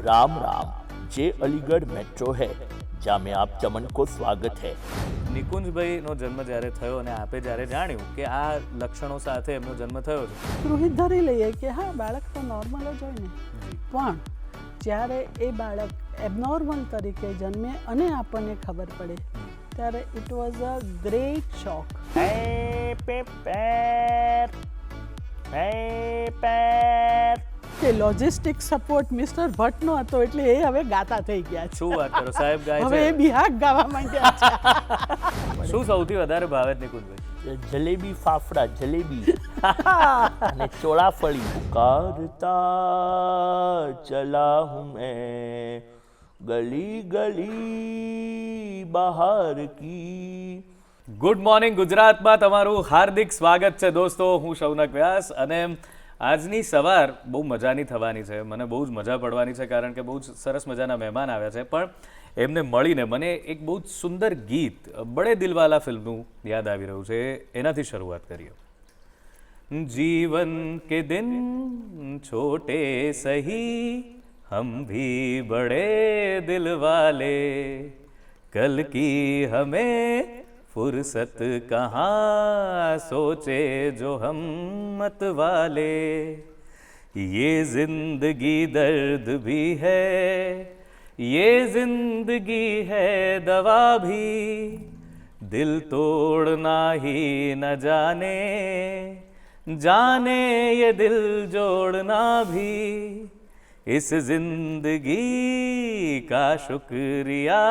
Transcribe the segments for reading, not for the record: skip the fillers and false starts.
राम राम। जे Aligarh metro है जहाँ में आप चमन को स्वागत है। નિકુંજભાઈનો જન્મ જ્યારે થયો અને આપે જ્યારે જાણ્યું કે આ લક્ષણો સાથે એમનો જન્મ થયો છે, ગૃહિત ધરી લઈએ કે હા બાળક તો નોર્મલ જ હોય ને, પણ જ્યારે એ બાળક એબનોર્મલ તરીકે જન્મે અને આપણને ખબર પડે ત્યારે ઇટ વોઝ અ ગ્રેટ શોક. કે લોજિસ્ટિક સપોર્ટ મિસ્ટર ભટ્ટનો હતો એટલે એ હવે ગાતા થઈ ગયા છે. શું વાત કરો સાહેબ, ગાય હવે એ છે. બિહાગ ગાવા માંડ્યા છે. શું સૌથી વધારે ભાવે છે નિકુંજભાઈ? जलेबी फाफड़ा जलेबी અને ચોળાફળી. पुकारता चला हूँ मैं गली गली बहार की. ગુડ મોર્નિંગ ગુજરાતમાં તમારું હાર્દિક સ્વાગત છે દોસ્તો. હું શૌનક વ્યાસ અને આજની સવાર બહુ મજાની થવાની છે. મને બહુ જ મજા પડવાની છે કારણ કે બહુ જ સરસ મજાના મહેમાન આવ્યા છે. પણ એમને મળીને મને એક બહુ જ સુંદર ગીત બડે દિલવાલા ફિલ્મનું યાદ આવી રહ્યું છે. એનાથી શરૂઆત કરીએ. जीवन के दिन छोटे सही हम भी बड़े दिल वाले कल की हमें फुर्सत कहाँ सोचे जो हम मत वाले ये जिंदगी दर्द भी है ये जिंदगी है दवा भी दिल तोड़ना ही न जाने जाने ये दिल जोड़ना भी इस जिंदगी का शुक्रिया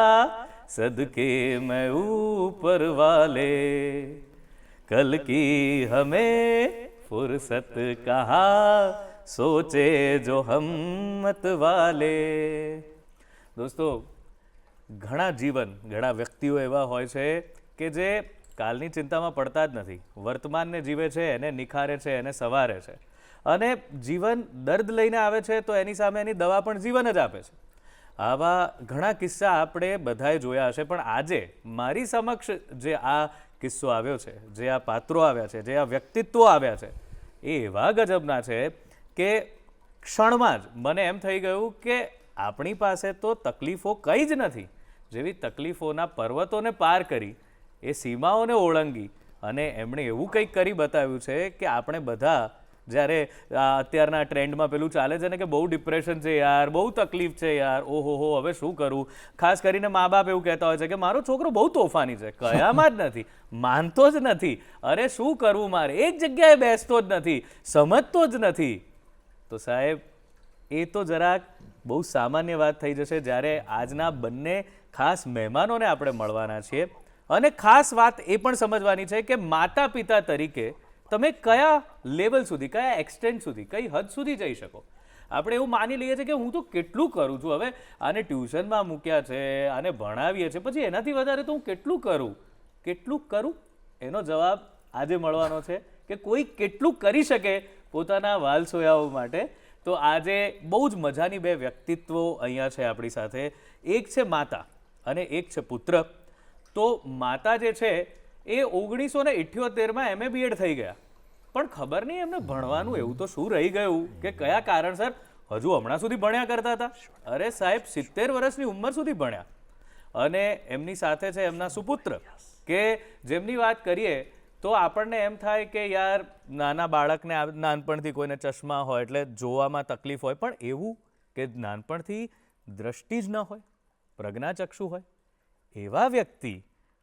सदके मैं ऊपर वाले कल की हमें फुर्सत कहाँ सोचे जो हम मत वाले. દોસ્તો, ઘણા ઘણા વ્યક્તિઓ એવા હોય છે કે જે કાલની ચિંતામાં પડતા જ નથી, વર્તમાનને જીવે છે, એને નિખારે છે, એને સવારે છે. અને જીવન દર્દ લઈને આવે છે તો એની સામે એની દવા પણ જીવન જ આપે છે. આવા ઘણા કિસ્સા આપણે બધાએ જોયા હશે. પણ આજે મારી સમક્ષ જે આ કિસ્સો આવ્યો છે, જે આ પાત્રો આવ્યા છે, જે આ વ્યક્તિત્વો આવ્યા છે, એ એવા ગજબના છે કે ક્ષણમાં જ મને એમ થઈ ગયું કે આપણી પાસે તો તકલીફો કંઈ જ નથી, જેવી તકલીફોના પર્વતોને પાર કરી, એ સીમાઓને ઓળંગી અને એમણે એવું કંઈક કરી બતાવ્યું છે કે આપણે બધા જ્યારે અત્યારના ટ્રેન્ડમાં પેલું ચાલે છે ને કે બહુ ડિપ્રેશન છે યાર, બહુ તકલીફ છે યાર, ઓહો હો હવે શું કરું. ખાસ કરીને મા બાપ એવું કહેતા હોય છે કે મારો છોકરો બહુ તોફાની છે, કયામાં જ નથી, માનતો જ નથી, અરે શું કરવું મારે, એક જગ્યાએ બેસતો જ નથી, સમજતો જ નથી. તો સાહેબ, એ તો જરાક બહુ સામાન્ય વાત થઈ જશે જ્યારે આજના બંને ખાસ મહેમાનોને આપણે મળવાના છીએ. અને ખાસ વાત એ પણ સમજવાની છે કે માતા પિતા તરીકે તમે કયા લેવલ સુધી, કયા એક્સટેન્ટ સુધી, કઈ હદ સુધી જઈ શકો. આપણે એવું માની લઈએ છીએ કે હું તો કેટલું કરું છું, હવે આને ટ્યુશનમાં મૂક્યા છે, આને ભણાવીએ છીએ, પછી એનાથી વધારે તો હું કેટલું કરું એનો જવાબ આજે મળવાનો છે કે કોઈ કેટલું કરી શકે પોતાના વાલસોયાઓ માટે. તો આજે બહુ જ મજાની બે વ્યક્તિત્વો અહીંયા છે આપણી સાથે. એક છે માતા અને એક છે પુત્ર. તો માતા જે છે એ 1978માં MA BEd થઈ ગયા, પણ ખબર નહીં એમને ભણવાનું એવું તો શું રહી ગયું કે કયા કારણસર હજુ હમણાં સુધી ભણ્યા કરતા હતા. અરે સાહેબ, 70 વર્ષની ઉંમર સુધી ભણ્યા. અને એમની સાથે છે એમના સુપુત્ર કે જેમની વાત કરીએ તો આપણને એમ થાય કે યાર નાના બાળકને નાનપણથી કોઈને ચશ્મા હોય એટલે જોવામાં તકલીફ હોય, પણ એવું કે નાનપણથી દ્રષ્ટિ જ ન હોય, પ્રજ્ઞાચક્ષુ હોય એવા વ્યક્તિ,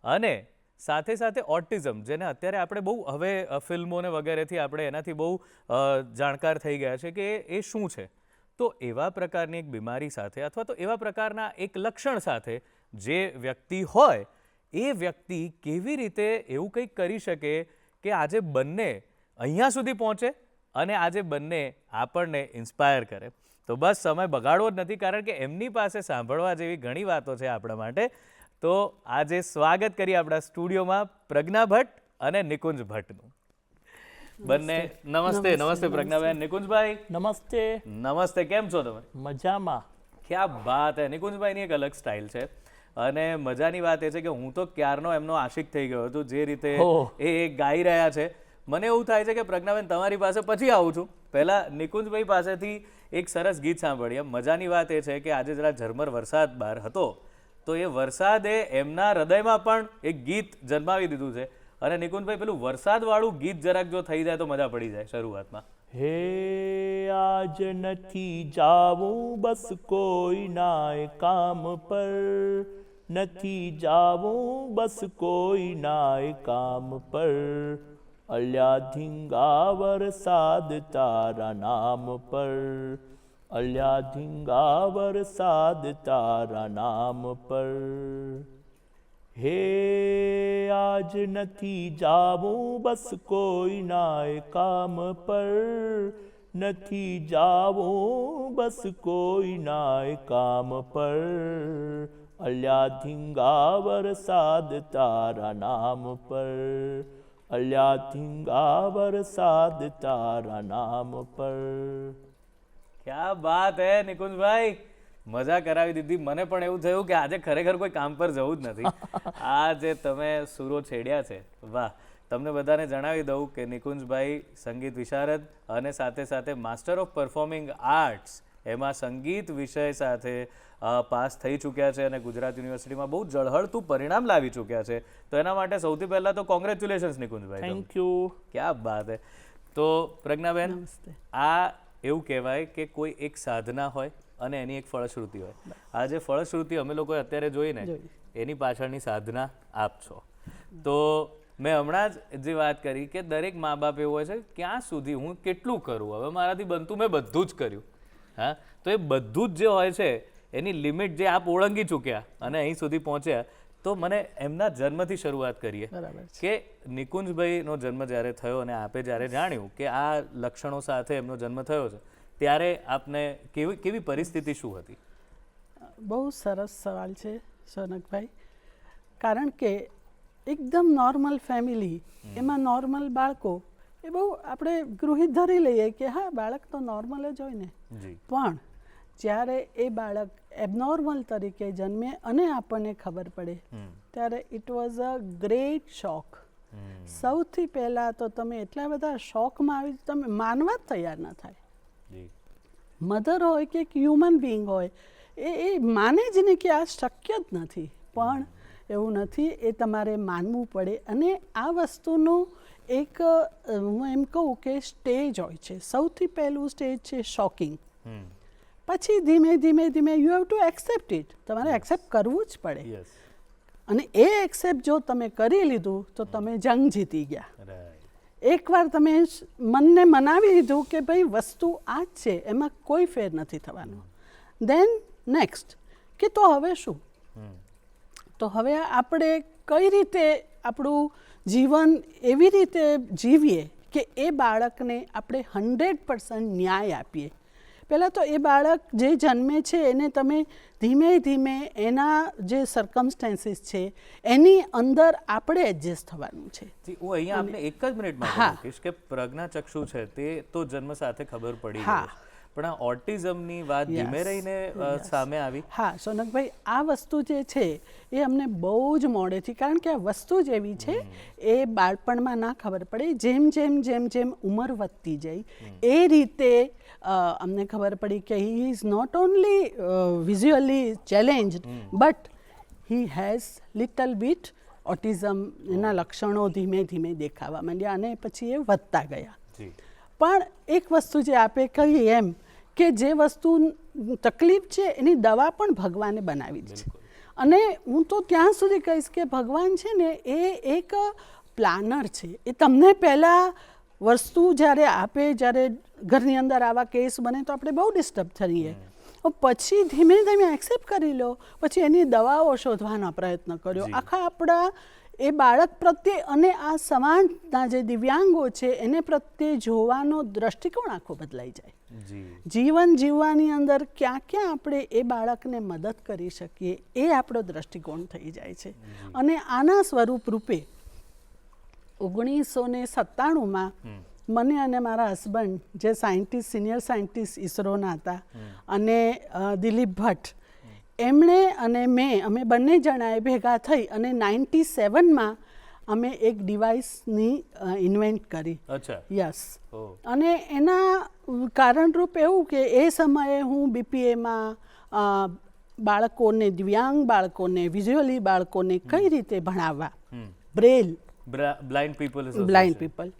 અને સાથે સાથે ઓટિઝમ, જેને અત્યારે આપણે બહુ હવે ફિલ્મોને વગેરેથી આપણે એનાથી બહુ જાણકાર થઈ ગયા છે કે એ શું છે. તો એવા પ્રકારની એક બીમારી સાથે અથવા તો એવા પ્રકારના એક લક્ષણ સાથે જે વ્યક્તિ હોય, એ વ્યક્તિ કેવી રીતે એવું કંઈક કરી શકે કે આજે બંને અહીંયા સુધી પહોંચે અને આજે બંને આપણને ઇન્સ્પાયર કરે. તો બસ સમય બગાડવો જ નથી કારણ કે એમની પાસે સાંભળવા જેવી ઘણી વાતો છે આપણા માટે. તો આજે સ્વાગત કરીએ આપણા સ્ટુડિયોમાં પ્રજ્ઞા ભટ્ટ અને નિકુંજ ભટ્ટનું. બંને નમસ્તે. નમસ્તે પ્રજ્ઞાબેન. નિકુંજભાઈ નમસ્તે. નમસ્તે. કેમ છો તમે? મજામાં. ક્યાં બાત હે. નિકુંજભાઈની એક અલગ સ્ટાઇલ છે અને મજાની વાત એ છે કે હું તો ક્યારનો એમનો આશિક થઈ ગયો હતો જે રીતે એ ગાઈ રહ્યા છે. મને એવું થાય છે કે પ્રજ્ઞાબેન તમારી પાસે પછી આવું છું પહેલાં નિકુંજભાઈ પાસેથી એક સરસ ગીત સાંભળીએ. મજાની વાત એ છે કે આજે જરા ઝરમર વરસાદ બહાર હતો, તો એ વરસાદે એમના હૃદયમાં પણ એક ગીત જન્માવી દીધું છે. અને નિકુંજભાઈ, પેલું વરસાદવાળું ગીત જરાક જો થઈ જાય તો મજા પડી જાય શરૂઆતમાં. હે આજ નથી જાવું બસ કોઈ નાય કામ પર, નથી જાવું બસ કોઈ નાય કામ પર, અલ્યા ધીંગા વરસાદ તારા નામ પર, અલ્યા ધીંગા વરસાદ તારા નામ પર. હે આજ નથી જાવું બસ કોઈ નાય કામ પર, નથી જાવું બસ કોઈ નાય કામ પર, અલ્યા ધીંગા વરસાદ તારા નામ પર, અલ્યા ધીંગા વરસાદ તારા નામ પર. ક્યા બાત હે નિકુંજભાઈ, મજા કરાવી દીધી. મને પણ એવું થયું કે આજે ખરેખર કોઈ કામ પર જવું જ નથી. આ જે તમે સૂરો છેડ્યા છે, વાહ. તમને બધાને જણાવી દઉં કે નિકુંજભાઈ સંગીત વિશારદ અને સાથે સાથે માસ્ટર ઓફ પરફોર્મિંગ આર્ટ્સ એમાં સંગીત વિષય સાથે પાસ થઈ ચૂક્યા છે અને ગુજરાત યુનિવર્સિટીમાં બહુ ઝળહળતું પરિણામ લાવી ચૂક્યા છે. તો એના માટે સૌથી પહેલાં તો કોંગ્રેચ્યુલેશન્સ નિકુંજભાઈ. Thank you. ક્યા બાત હે. તો પ્રજ્ઞાબેન, આ એવું કહેવાય કે કોઈ એક સાધના હોય અને એની એક ફળશ્રુતિ હોય. આ જે ફળશ્રુતિ અમે લોકોએ અત્યારે જોઈને એની પાછળની સાધના આપ છો. તો મેં હમણાં જ જે વાત કરી કે દરેક મા બાપ એવું હોય છે, ક્યાં સુધી હું કેટલું કરું, હવે મારાથી બનતું મેં બધું જ કર્યું. હા, તો એ બધું જ જે હોય છે એની લિમિટ જે આપ ઓળંગી ચૂક્યા અને અહીં સુધી પહોંચ્યા. તો મને એમના જન્મથી શરૂઆત કરીએ કે નિકુંજભાઈનો જન્મ જ્યારે થયો અને આપે જ્યારે જાણ્યું કે આ લક્ષણો સાથે એમનો જન્મ થયો છે, ત્યારે આપને કેવી પરિસ્થિતિ શું હતી? બહુ સરસ સવાલ છે સોનકભાઈ. કારણ કે એકદમ નોર્મલ ફેમિલી, એમાં નોર્મલ બાળકો, એ બહુ આપણે ગૃહિત ધરી લઈએ કે હા, બાળક તો નોર્મલ જ હોય ને. પણ જ્યારે એ બાળક એબનોર્મલ તરીકે જન્મે અને આપણને ખબર પડે ત્યારે ઇટ વોઝ અ ગ્રેટ શોક. સૌથી પહેલાં તો તમે એટલા બધા શોકમાં આવી તમે માનવા જ તૈયાર ન થાય. મધર હોય કે એક હ્યુમન બિંગ હોય, એ માને જ નહીં કે આ શક્ય જ નથી. પણ એવું નથી, એ તમારે માનવું પડે. અને આ વસ્તુનું એક હું એમ કહું કે સ્ટેજ હોય છે. સૌથી પહેલું સ્ટેજ છે શોકિંગ. પછી ધીમે ધીમે ધીમે you have to accept it. તમારે એક્સેપ્ટ કરવું જ પડે. અને એ એક્સેપ્ટ જો તમે કરી લીધું તો તમે જંગ જીતી ગયા. એકવાર તમે મનને મનાવી લીધું કે ભાઈ વસ્તુ આ જ છે, એમાં કોઈ ફેર નથી થવાનો. દેન નેક્સ્ટ કે તો હવે શું? તો હવે આપણે કઈ રીતે આપણું જીવન એવી રીતે જીવીએ કે એ બાળકને આપણે 100% ન્યાય આપીએ. પહેલાં તો એ બાળક જે જન્મે છે એને તમે ધીમે ધીમે એના જે સર્કમસ્ટેન્સીસ છે એની અંદર આપણે એડજસ્ટ થવાનું છે. હું અહીંયા આપને એક જ મિનિટમાં કહીશ કે પ્રજ્ઞાચક્ષુ છે તે તો જન્મ સાથે ખબર પડી ગઈ, પણ આ ઓટિઝમની વાત ધીમે રહીને સામે આવી. હા સોનકભાઈ, આ વસ્તુ જે છે એ અમને બહુ જ મોડેથી, કારણ કે આ વસ્તુ જ એવી છે એ બાળપણમાં ના ખબર પડે. જેમ જેમ જેમ જેમ ઉંમર વધતી જાય એ રીતે અમને ખબર પડી કે he is not only visually challenged but he has little bit autism. એના લક્ષણો ધીમે ધીમે દેખાવા માંડ્યા અને પછી એ વધતા ગયા. પણ એક વસ્તુ જે આપે કહીએ એમ કે જે વસ્તુ તકલીફ છે એની દવા પણ ભગવાને બનાવી છે. અને હું તો ત્યાં સુધી કહીશ કે ભગવાન છે ને એ એક પ્લાનર છે. એ તમને પહેલાં વસ્તુ જ્યારે આપે, જ્યારે ઘરની અંદર આવા કેસ બને તો આપણે બહુ ડિસ્ટર્બ થઈએ. પછી ધીમે ધીમે એક્સેપ્ટ કરી લો, પછી એની દવાઓ શોધવાનો પ્રયત્ન કર્યો. આખા આપણા એ બાળક પ્રત્યે અને આ સમાજના જે દિવ્યાંગો છે એને પ્રત્યે જોવાનો દ્રષ્ટિકોણ આખો બદલાઈ જાય. જીવન જીવવાની અંદર ક્યાં ક્યાં આપણે એ બાળકને મદદ કરી શકીએ એ આપણો દ્રષ્ટિકોણ થઈ જાય છે. અને આના સ્વરૂપ રૂપે 1997માં મને અને મારા હસબન્ડ જે સાયન્ટિસ્ટ, સિનિયર સાયન્ટિસ્ટ ઇસરોના હતા, અને દિલીપ ભટ્ટ, એમણે અને અમે બંને જણાએ ભેગા થઈ અને 97માં અમે એક ડિવાઇસની ઇન્વેન્ટ કરી. અચ્છા. યસ. અને એના કારણરૂપ એવું કે એ સમયે હું BPAમાં બાળકોને, દિવ્યાંગ બાળકોને, વિઝ્યુઅલી બાળકોને કઈ રીતે ભણાવવા, બ્રેલ બ્લાઇન્ડ પીપલ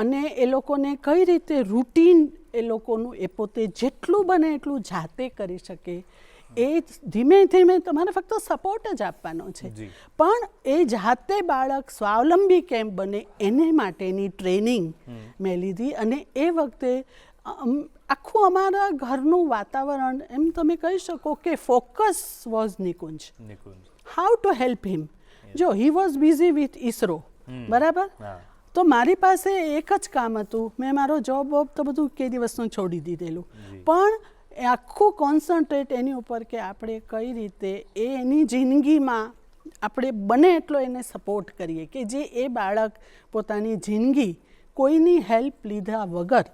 અને એ લોકોને કઈ રીતે રૂટીન એ લોકોનું એ પોતે જેટલું બને એટલું જાતે કરી શકે, એ ધીમે ધીમે તમારે ફક્ત સપોર્ટ જ આપવાનો છે, પણ એ જાતે બાળક સ્વાવલંબી કેમ બને એને માટેની ટ્રેનિંગ મેં લીધી. અને એ વખતે આખું અમારા ઘરનું વાતાવરણ એમ તમે કહી શકો કે focus was Nikunj. How to help him. જો he was busy with ISRO, બરાબર, તો મારી પાસે એક જ કામ હતું, મેં મારો જોબ તો બધું કે દિવસનું છોડી દીધેલું, પણ આખું કોન્સન્ટ્રેટ એની ઉપર કે આપણે કઈ રીતે એની જિંદગીમાં આપણે બને એટલો એને સપોર્ટ કરીએ કે જે એ બાળક પોતાની જિંદગી કોઈની હેલ્પ લીધા વગર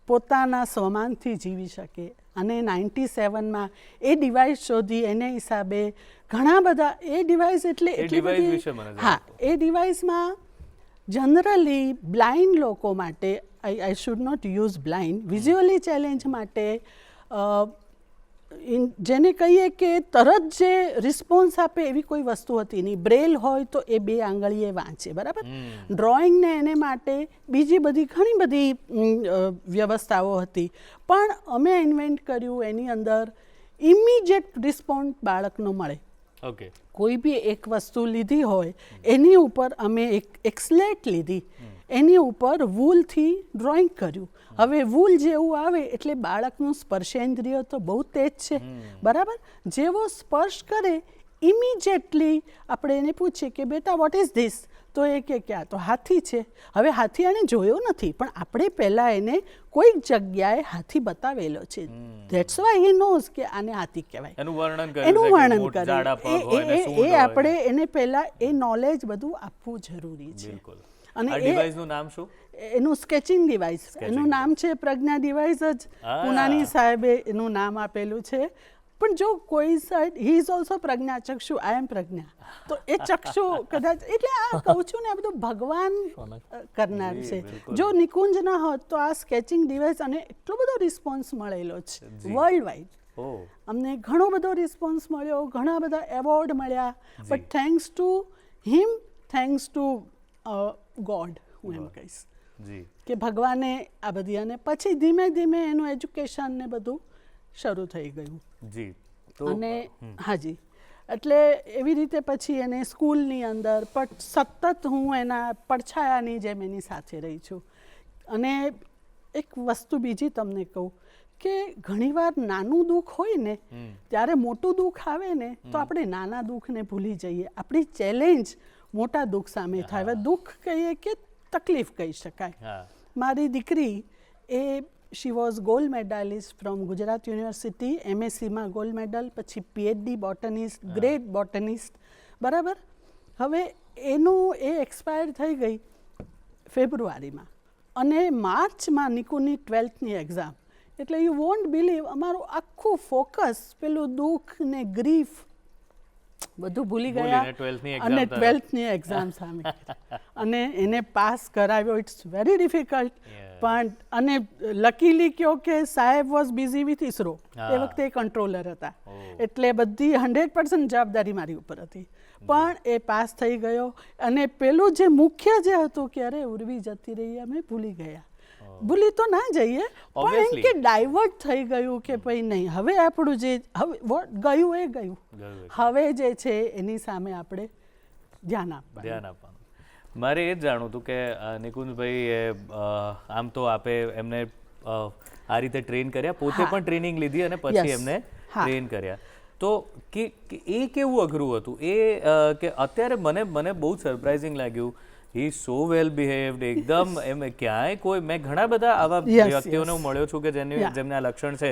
પોતાના સ્વમાનથી જીવી શકે. અને 97માં એ ડિવાઇસ શોધી, એને હિસાબે ઘણા બધા એ ડિવાઇસ હા, એ ડિવાઇસમાં જનરલી બ્લાઇન્ડ લોકો માટે, I should not use blind, visually challenge માટે જેને કહીએ કે તરત જે રિસ્પોન્સ આપે એવી કોઈ વસ્તુ હતી નહીં. બ્રેલ હોય તો એ 2 આંગળીએ વાંચે, બરાબર. ડ્રોઈંગને એને માટે બીજી બધી ઘણી બધી વ્યવસ્થાઓ હતી, પણ અમે ઇન્વેન્ટ કર્યું એની અંદર ઇમિડિયેટ રિસ્પોન્સ બાળકનો મળે. ઓકે. કોઈ બી એક વસ્તુ લીધી હોય એની ઉપર અમે એક સ્લેટ લીધી, એની ઉપર વૂલથી ડ્રોઈંગ કર્યું. હવે વૂલ જેવું આવે એટલે બાળકનું સ્પર્શેન્દ્રિય તો બહુ તેજ છે, બરાબર. જેવો સ્પર્શ કરે ઇમિડિયેટલી આપણે એને પૂછીએ કે બેટા વોટ ઇઝ ધીસ, તો એ કે ક્યાં, તો હાથી છે. હવે હાથી એને જોયો નથી, પણ આપણે પહેલાં એને કોઈક જગ્યાએ હાથી બતાવેલો છે, ધેટ્સ વાય હી નોઝ કે આને હાથી કહેવાય, એનું વર્ણન કરે. એ આપણે એને પહેલાં એ નોલેજ બધું આપવું જરૂરી છે. અને આ ડિવાઇસનું નામ શું? એનું સ્કેચિંગ ડિવાઇસ, એનું નામ છે પ્રજ્ઞા ડિવાઇસ જ. પુનાની સાહેબે એનું નામ આપેલું છે. પણ જો કોઈ સાઈડ હી ઇઝ ઓલ્સો પ્રજ્ઞા ચક્ષુ, આઈ એમ પ્રજ્ઞા, તો એ ચક્ષુ કદાચ, એટલે આ કહું છું ને, આ બધું ભગવાન કરનાર છે. જો નિકુંજ ના હોત તો આ સ્કેચિંગ ડિવાઇસ, અને એટલો બધો રિસ્પોન્સ મળેલો છે વર્લ્ડ વાઇડ. અમને ઘણો બધો રિસ્પોન્સ મળ્યો, ઘણા બધા એવોર્ડ મળ્યા, but thanks to him, thanks to God, હું એમ કહીશ કે ભગવાને આ બધી. અને પછી ધીમે ધીમે એનું એજ્યુકેશન ને બધું શરૂ થઈ ગયું. અને હાજી, એટલે એવી રીતે પછી એને સ્કૂલની અંદર પણ સતત હું એના પડછાયાની જેમ એની સાથે રહી છું. અને એક વસ્તુ બીજી તમને કહું કે ઘણીવાર નાનું દુઃખ હોય ને ત્યારે મોટું દુઃખ આવે ને તો આપણે નાના દુઃખને ભૂલી જઈએ, આપણી ચેલેન્જ મોટા દુઃખ સામે થાય. હવે દુઃખ કહીએ કે તકલીફ કહી શકાય. મારી દીકરી એ she was gold medalist from Gujarat university, MScમાં ગોલ્ડ મેડલ, પછી PhD બોટનિસ્ટ, ગ્રેટ બોટનિસ્ટ, બરાબર. હવે એનું એ એક્સપાયર થઈ ગઈ ફેબ્રુઆરીમાં, અને માર્ચમાં નિકુની 12થની એક્ઝામ. એટલે યુ વોન્ટ બિલીવ અમારું આખું ફોકસ પેલું દુઃખ ને ગ્રીફ બધું ભૂલી ગયા અને 12થની એક્ઝામ સામે. અને એને પાસ કરાવ્યો. ઇટ્સ વેરી ડિફિકલ્ટ, પણ અને લકીલી કયો કે સાહેબ વોઝ બિઝી વિથ ISRO, એ વખતે કંટ્રોલર હતા, એટલે બધી 100% જવાબદારી મારી ઉપર હતી, પણ એ પાસ થઈ ગયો. અને પેલું જે મુખ્ય જે હતું કે અરે ઉર્વી જતી રહી, અમે ભૂલી ગયા. ભૂલી તો ના જઈએ, પણ એમ કે ડાયવર્ટ થઈ ગયું કે ભાઈ નહીં, હવે આપણું જે હવે ગયું એ ગયું, હવે જે છે એની સામે આપણે ધ્યાન આપવાનું. મારે એ જ જાણવું હતું કે નિકુંજભાઈ, આમ તો આપે એમને આ રીતે ટ્રેન કર્યા, પોતે પણ ટ્રેનિંગ લીધી અને પછી એમને ટ્રેન કર્યા, તો કે એ કેવું અઘરું હતું એ કે અત્યારે મને બહુ સરપ્રાઇઝિંગ લાગ્યું. હી સો વેલ બિહેવ્ડ, એકદમ એમ ક્યાંય કોઈ, મેં ઘણા બધા આવા વ્યક્તિઓને મળ્યો છું કે જેમને આ લક્ષણ છે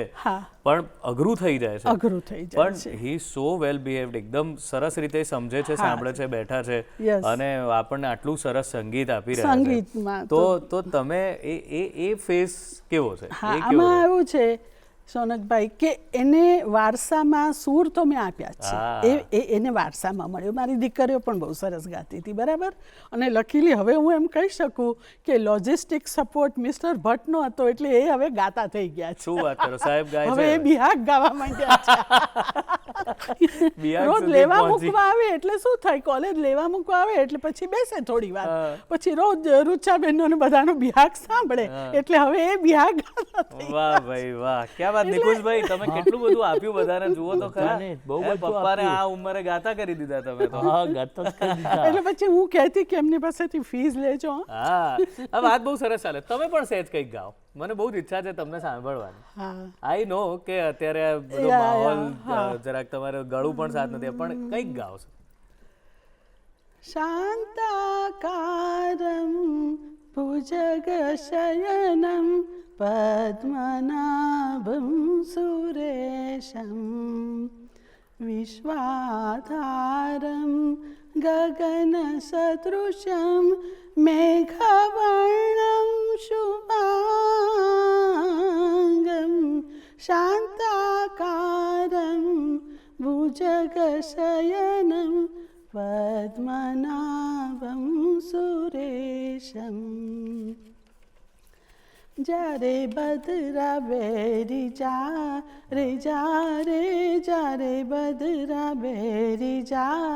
પણ અઘરું થઈ જાય છે, પણ હી સો વેલ બિહેવ્ડ, એકદમ સરસ રીતે સમજે છે, સાંભળે છે, બેઠા છે, અને આપણને આટલું સરસ સંગીત આપી રહ્યા છે. તો તમે એ ફેસ કેવો છે? આમાં એવું છે સોનકભાઈ કે એને વારસામાં સૂર તો મેં આપ્યા છે, એને વારસામાં મળ્યો. મારી દીકરીઓ પણ બહુ સરસ ગાતી હતી, બરાબર. અને લકીલી હવે હું એમ કહી શકું કે લોજિસ્ટિક સપોર્ટ મિસ્ટર ભટ્ટનો હતો, એટલે એ હવે ગાતા થઈ ગયા છે. શું વાત કરો સાહેબ, ગાય છે હવે એ બિહાગ ગાવા માંડ્યા છે. રોજ લેવા મૂકવા આવે એટલે શું થાય, કોલેજ લેવા મૂકવા આવે એટલે પછી બેસે થોડી વાર, પછી રોજ રૂચાબેનનો ને બધાનો બિહાગ સાંભળે, એટલે હવે એ બિહાગ ગાતા થઈ. વાહ ભાઈ વાહ, ક્યાં વાત. નિકુંજભાઈ તમે કેટલું બધું આપ્યું બધાને, જુઓ તો ખરા. પપ્પાને આ ઉંમરે ગાતા કરી દીધા તમે તો. હા, ગાતા જ કરી દીધા. એટલે પછી હું કહેતી કે એમની પાસેથી ફીસ લેજો. હા, આ વાત બહુ સરસ ચાલે. તમે પણ સહેજ કંઈક ગાઓ, મને બહુ જ ઈચ્છા છે તમને સાંભળવાની. આઈ નો કે અત્યારે બધો માહોલ જરાક તમારે ગળું પણ સાથ નથી, પણ કંઈક ગાઓ છો. શાંતાકારમ ભુજગશયનમ પદ્મનાભં સુરેશમ વિશ્વાધારમ ગગનસદૃશમ મેઘવર્ણમ શુભાંગમ શાંતાકારમ ભુજગશયનમ પદ્મનાભં સુરેશમ. જ્યારે બદરા બેરી જા રે જ્યારે બદરા બેરી જા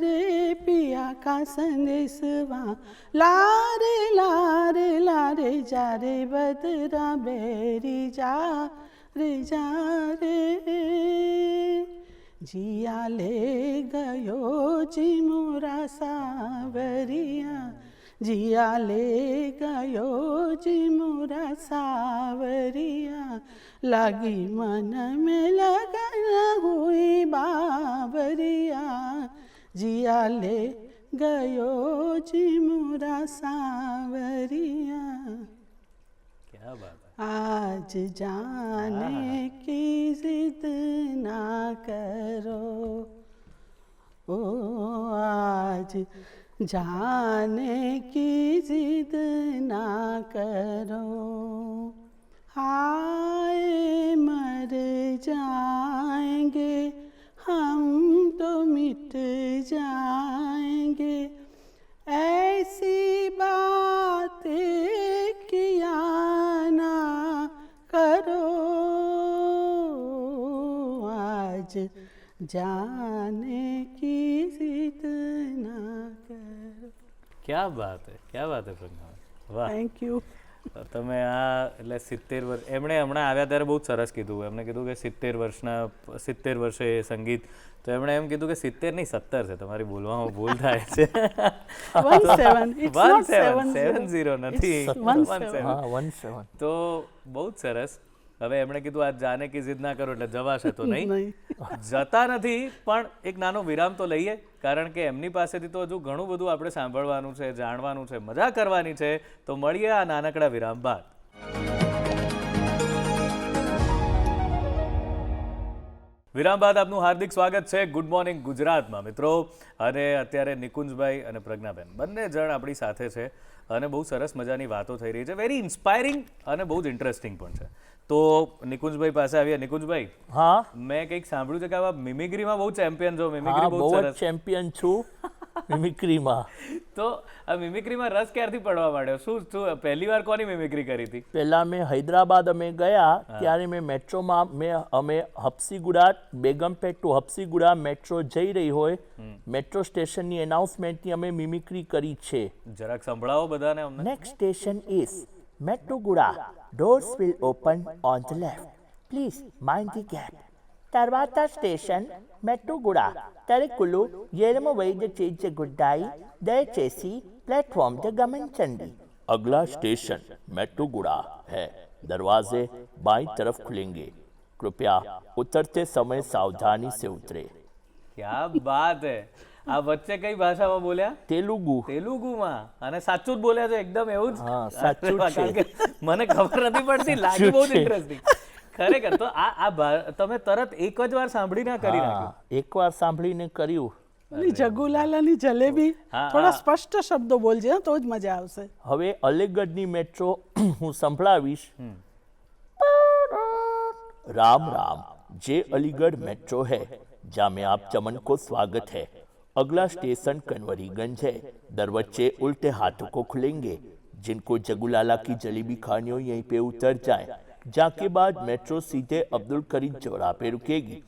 રે પિયા કા સંદેશવા લારે જ્યારે બદરા બેરી જા રે जिया ले गयो जी मोरा सावरिया, जिया ले गयो जी मोरा सावरिया, लागी मन में लगन हुई बावरिया, जिया ले गयो जी मोरा सावरिया. क्या बात. आज जाने की जिद ना करो, ओ आज जाने की जिद ना करो, हाय मर जाएंगे हम तो मिट जाएंगे, ऐसी बातें किया ना करो, आज जाने की जिद ना करो. क्या बात है, क्या बात है પ્રજ્ઞા. વાહ, થેન્ક યુ. તમે આ એટલે 70 વર્ષ એમણે હમણાં આવ્યા ત્યારે બહુ સરસ કીધું. એમણે કીધું કે 70 વર્ષે સંગીત, તો એમણે એમ કીધું કે 70 નહીં 70 છે. તમારી બોલવામાં ભૂલ થાય છે. 17 નથી 17. તો બહુ જ સરસ. હવે એમણે કીધું આ જાને કી જીદ ના કરો એટલે જવાશે તો નહીં, જતા નથી, પણ એક નાનો વિરામ તો લઈએ, કારણ કે એમની પાસેથી તો હજુ ઘણું બધું આપણે સાંભળવાનું છે, જાણવાનું છે, મજા કરવાની છે. તો મળીએ આ નાનકડા વિરામ બાદ. વિરામ બાદ આપનું હાર્દિક સ્વાગત છે ગુડ મોર્નિંગ ગુજરાતમાં મિત્રો. અને અત્યારે નિકુંજભાઈ અને પ્રજ્ઞાબેન બંને જણ આપણી સાથે છે અને બહુ સરસ મજાની વાતો થઈ રહી છે, વેરી ઇન્સ્પાયરિંગ અને બહુ જ ઇન્ટરેસ્ટિંગ પણ છે. તો નિકુંજભાઈ પાસે આવીએ. નિકુંજભાઈ, હા, મેં કંઈક સાંભળ્યું છે કે આ મિમિક્રીમાં બહુ ચેમ્પિયન છો. મિમિક્રી બહુ સરસ. ચેમ્પિયન છું મિમિક્રીમાં. તો આ મિમિક્રીમાં રસ ક્યારથી પડવા માંડ્યો? શું પહેલી વાર કોની મિમિક્રી કરી હતી? પહેલા મેં હૈદરાબાદ અમે ગયા ત્યારે મેં મેટ્રોમાં અમે હપ્સીગુડા, બેગમપેટ ટુ હપ્સીગુડા મેટ્રો જઈ રહી હોય, મેટ્રો સ્ટેશનની એનાઉન્સમેન્ટની અમે મિમિક્રી કરી છે. જરાક સંભળાવો બધાને અમને. Next station is Mettuguda, doors will open on the left, please mind the gap. తర్వాత స్టేషన్ మెట్టుగూడ, తరికులు ఎడమవైపు చేర్చగుడ్డాయి, దయచేసి प्लेटफॉर्म से गमनचंडी. अगला स्टेशन मेट्रोगुड़ा है, दरवाजे बाईं तरफ खुलेंगे, कृपया उतरते समय सावधानी से उतरे. क्या बात है. આ વચ્ચે કઈ ભાષામાં બોલ્યા? તેલુગુમાં. અને સાચું જ બોલ્યા છે એકદમ, એવું જ? હા, સાચું છે. મને ખબર નથી પડતી, લાગી બહુ ઇન્ટરેસ્ટિંગ ખરેખર. તો આ તમે તરત એક જ વાર સાંભળીને કરી નાખ્યું? એકવાર સાંભળીને કર્યું. જગુલાલાની જલેબી થોડા સ્પષ્ટ શબ્દો બોલજે તો જ મજા આવશે. હવે અલીગઢની મેટ્રો હું સંભળાવીશ. राम राम। जे अलीगढ़ मेट्रो है, जहाँ में आप चमन को स्वागत है। अगला स्टेशन कन्वरीगंज है। दरवाजे उल्टे हाथों को खुलेंगे। जिनको जगुलाला की जलेबी खानी हो यहीं पे उतर जाए। जाके बाद मेट्रो सीधे अब्दुल करीम चौराहे पे रुकेगी।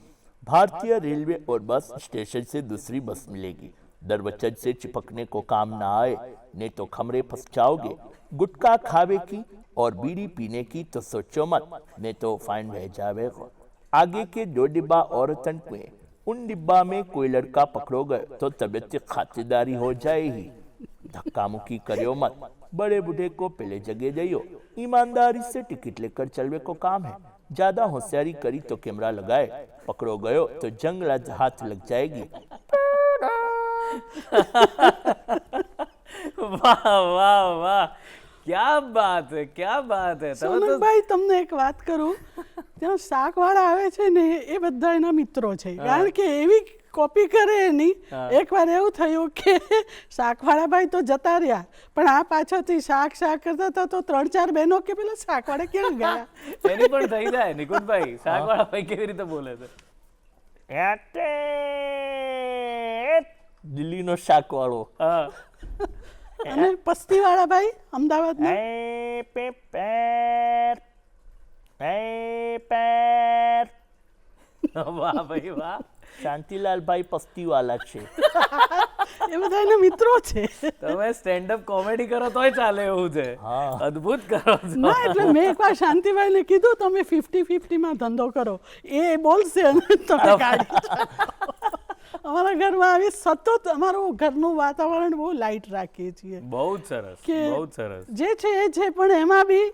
भारतीय रेलवे और बस स्टेशन से दूसरी बस मिलेगी। दरवाजे से चिपकने को काम ना आए, नहीं तो खमरे फंस जाओगे। गुटखा खावे की और बीड़ी पीने की तो सोचो मत, नहीं तो फाइन रह जाएगा। आगे के 2 डिब्बा औरतन के, उन डिब्बा में कोई लड़का पकड़ोगे तो तबियत की खातिरदारी हो जाएगी। धक्का मुक्की करियो मत। बड़े बूढ़े को पहले जगह दियो। ईमानदारी से टिकट लेकर चलवे को काम है। ज्यादा होशियारी करी तो कैमरा लगाए, पकड़ो गयो तो जंग हाथ लग जाएगी। વાહ વાહ વાહ, क्या बात है, क्या बात है। સોનલભાઈ તમને એક વાત કરું, ત્યાં શાકવાળા આવે છે ને એ બધા એના મિત્રો છે, કારણ કે એવી કોપી કરે એની. એકવાર એવું થયું કે શાકવાળા ભાઈ તો જતા રહ્યા, પણ આ પાછળથી શાક કરતા હતા તો 3-4 બહેનો કે પેલા શાકવાળા ક્યાં ગયા. એની પણ થઈ જાય નિકુંજભાઈ, શાકવાળા ભાઈ કેવી રીતે બોલે છે? દિલ્હીનો શાકવાળો. અને પસ્તીવાળા ભાઈ અમદાવાદના. વાહ ભાઈ વાહ, શાંતિલાલ ભાઈ પસ્તીવાલા છે. એ બધા એના મિત્રો છે. તમે સ્ટેન્ડ અપ કોમેડી કરો તોય ચાલે એવું છે. અદ્ભુત કરો છો. ના એટલે મેં એકવાર શાંતિભાઈને કીધું તમે 50-50 માં ધંધો કરો, એ બોલશે અને તમે કાઢી. અમારા ઘરમાં આવી સતત અમારું ઘરનું વાતાવરણ બહુ લાઇટ રાખીએ છીએ. બહુ જ સરસ, બહુ જ સરસ. જે છે એ છે, પણ એમાં બી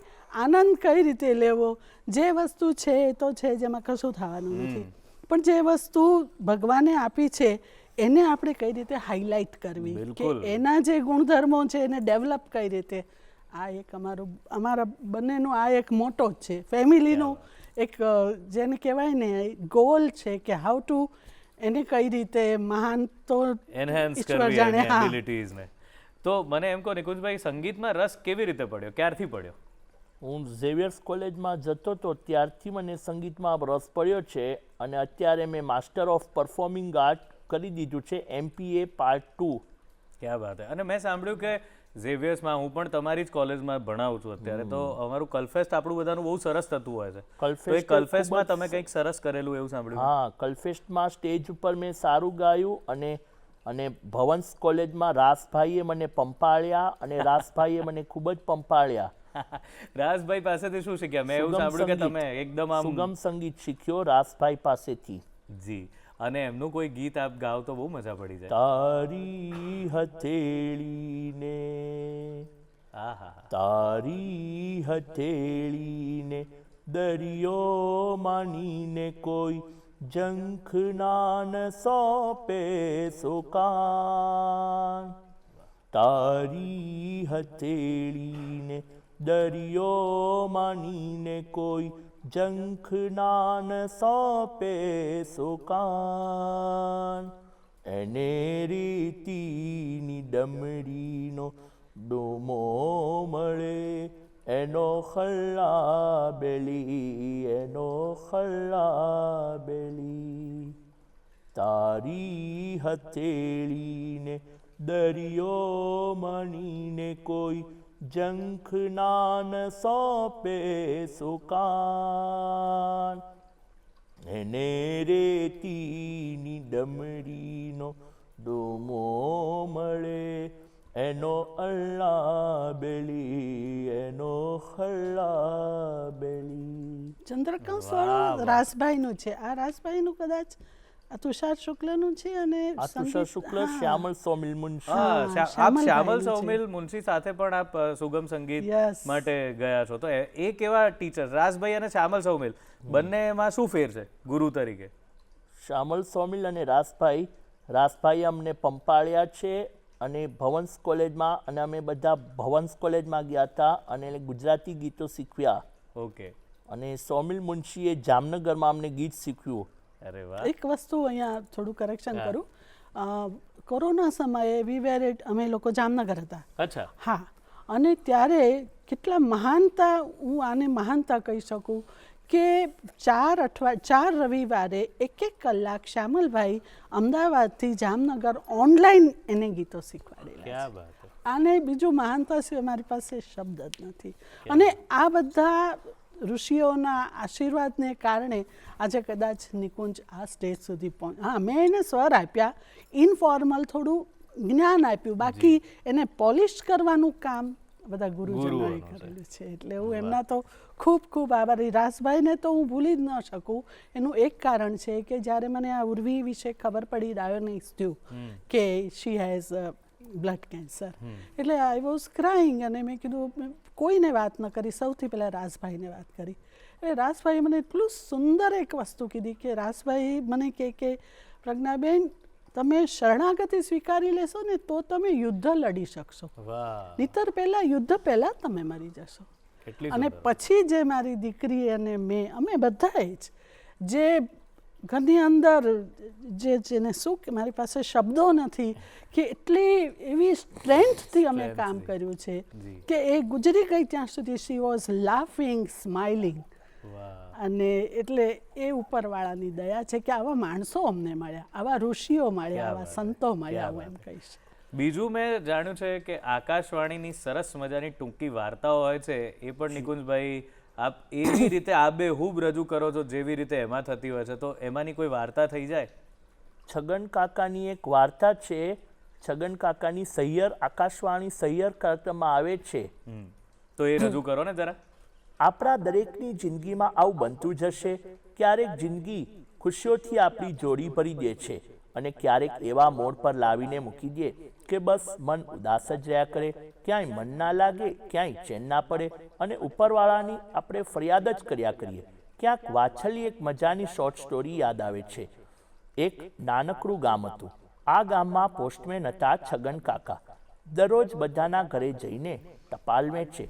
આનંદ કઈ રીતે લેવો. જે વસ્તુ છે એ તો છે, જેમાં કશું થવાનું નથી, પણ જે વસ્તુ ભગવાને આપી છે એને આપણે કઈ રીતે હાઇલાઇટ કરવી, કે એના જે ગુણધર્મો છે એને ડેવલપ કઈ રીતે. આ એક અમારા બંનેનો આ એક મોટો જ છે. ફેમિલીનો એક જેને કહેવાય ને ગોલ છે કે હાઉ ટુ એને કઈ રીતે મહાન તો એનહાન્સ કરવી એની એબિલિટીઝ ને. તો મને એમ કહો નિકુંજભાઈ, સંગીતમાં રસ કેવી રીતે પડ્યો, ક્યારથી પડ્યો? હું ઝેવિયર્સ કોલેજમાં જતો તો ત્યારથી મને સંગીતમાં રસ પડ્યો છે, અને અત્યારે મેં માસ્ટર ઓફ પરફોર્મિંગ આર્ટ કરી દીધું છે, MPA પાર્ટ 2. ક્યાં વાત છે. અને મેં સાંભળ્યું કે ઝેવિયર્સમાં, હું પણ તમારી જ કોલેજમાં ભણાવું છું અત્યારે, તો અમારું કલફેસ્ટ આપણું બધાનું બહુ સરસ થતું હોય છે. તો એ કલફેસ્ટમાં તમે કંઈક સરસ કરેલું એવું સાંભળ્યું? હા, કલફેસ્ટમાં સ્ટેજ ઉપર મેં સારું ગાયું, અને ભવન્સ કોલેજમાં રાસભાઈએ મને પંપાળ્યા, અને રાસભાઈએ મને ખૂબ જ પંપાળ્યા. રાસભાઈ પાસેથી શું શીખ્યા? મેં એવું સાંભળ્યું કે તમે એકદમ સુગમ સંગીત શીખ્યો રાસભાઈ પાસેથી. જી. અને એમનું કોઈ ગીત આપ ગાઓ તો બહુ મજા પડી જાય. તારી હથેળીને, તારી હથેળીને દરિયો માનીને કોઈ જંખ નાન સોંપે સુકાન. તારી હથેળીને દરિયો માનીને કોઈ જંખ નાન સોંપે સુકાન. એને રીતિની ડમરીનો ડોમો મળે, એનો ખલ્લાબેલી, એનો ખલ્લાબેલી. તારી હથેળીને દરિયો માનીને કોઈ જંખ નાન સોંપે સુકાન. એને રેતીની ડમરીનો ડોમો મળે, એનો અલ્લાબેલી, એનો ખલ્લાબેલી. ચંદ્રકાંત વાળું રાસભાઈનું છે. આ રાસભાઈનું કદાચ આ તુષાર શુક્લનું છે, અને આ તુષાર શુક્લ શ્યામલ સૌમિલ મુનશી. આપ શ્યામલ સૌમિલ મુનશી સાથે પણ આપ સુગમ સંગીત માટે ગયા છો, તો એ કેવા ટીચર? રાસભાઈ અને શ્યામલ સૌમિલ બંનેમાં શું ફેર છે ગુરુ તરીકે? શ્યામલ સૌમિલ અને રાસભાઈ અમને પંપાળ્યા છે, અને ભવન્સ કોલેજમાં, અને અમે બધા ભવન્સ કોલેજમાં ગયા હતા અને ગુજરાતી ગીતો શીખવ્યા. ઓકે. અને સૌમિલ મુનશીએ જામનગરમાં અમને ગીત શીખવ્યું. અરે વાહ. એક વસ્તુ અહીંયા થોડું કરેક્શન કરું. કોરોના સમયે અમે લોકો જામનગર હતા. અચ્છા. હા, અને ત્યારે કેટલા મહાનતા, હું આને મહાનતા કહી શકું કે 4 રવિવારે 1 કલાક શ્યામલભાઈ અમદાવાદથી જામનગર ઓનલાઈન એને ગીતો શીખવાડેલા છે. ક્યાં વાત છે. આને બીજું મહાનતા સિવાય મારી પાસે શબ્દ જ નથી. અને આ બધા ઋષિઓના આશીર્વાદને કારણે આજે કદાચ નિકુંજ આ સ્ટેજ સુધી હા, મેં એને સ્વર આપ્યા, ઇનફોર્મલ થોડું જ્ઞાન આપ્યું, બાકી એને પોલિશ કરવાનું કામ બધા ગુરુજનોએ કરેલું છે. એટલે હું એમના તો ખૂબ ખૂબ આભારી. રાસભાઈને તો હું ભૂલી જ ન શકું. એનું એક કારણ છે કે જ્યારે મને આ ઉર્વી વિશે ખબર પડી, ડાયોનિસ થયું કે શી હેઝ બ્લડ કેન્સર, એટલે આઈ વોઝ ક્રાઇંગ. અને મેં કીધું કોઈને વાત ન કરી, સૌથી પહેલાં રાસભાઈને વાત કરી. એટલે રાસભાઈ મને એટલું સુંદર એક વસ્તુ કીધી કે રાસભાઈ મને કે પ્રજ્ઞાબેન, તમે શરણાગતિ સ્વીકારી લેશો ને તો તમે યુદ્ધ લડી શકશો, નહીતર યુદ્ધ પહેલા તમે મરી જશો. અને પછી જે મારી દીકરી અને મેં, અમે બધાએ જ જે ઘરની અંદર જેને શું કે મારી પાસે શબ્દો નથી કે એટલી એવી સ્ટ્રેન્થથી અમે કામ કર્યું છે કે એ ગુજરી ગઈ ત્યાં સુધી શી વોઝ લાફિંગ, સ્માઇલિંગ. અને એટલે એ ઉપરવાળાની દયા છે કે આવા માણસો અમને મળ્યા, આવા ઋષિઓ મળ્યા, આવા સંતો મળ્યા, હું એમ કહીશ. બીજું મેં જાણ્યું છે કે આકાશવાણીની સરસ મજાની ટૂંકી વાર્તાઓ હોય છે, એ પણ નિકુંજભાઈ આપ એવી રીતે આબેહૂબ રજૂ કરો છો જેવી રીતે એમાં થતી હોય છે, તો એમાંની કોઈ વાર્તા થઈ જાય? છગન કાકાની એક વાર્તા છે. છગન કાકાની સૈયર, આકાશવાણી સૈયર કાર્યક્રમમાં આવે છે, તો એ રજૂ કરો ને જરા. આપણા દરેકની જિંદગીમાં આવું બનતું જશે. ક્યારેક જિંદગી ખુશીઓથી આપણી જોડી ભરી દે છે અને ક્યારેક એવા મોડ પર લાવીને મૂકી દે કે બસ મન ઉદાસ જ રહ્યા કરે, ક્યાંય મન ના લાગે, ક્યાંય ચેન ના પડે અને ઉપરવાળાની આપણે ફરિયાદ જ કર્યા કરીએ. ક્યાંક વાછલી એક મજાની શોર્ટ સ્ટોરી યાદ આવે છે. એક નાનકડું ગામ હતું. આ ગામમાં પોસ્ટમેન હતા છગન કાકા. દરરોજ બધાના ઘરે જઈને ટપાલ વેચે.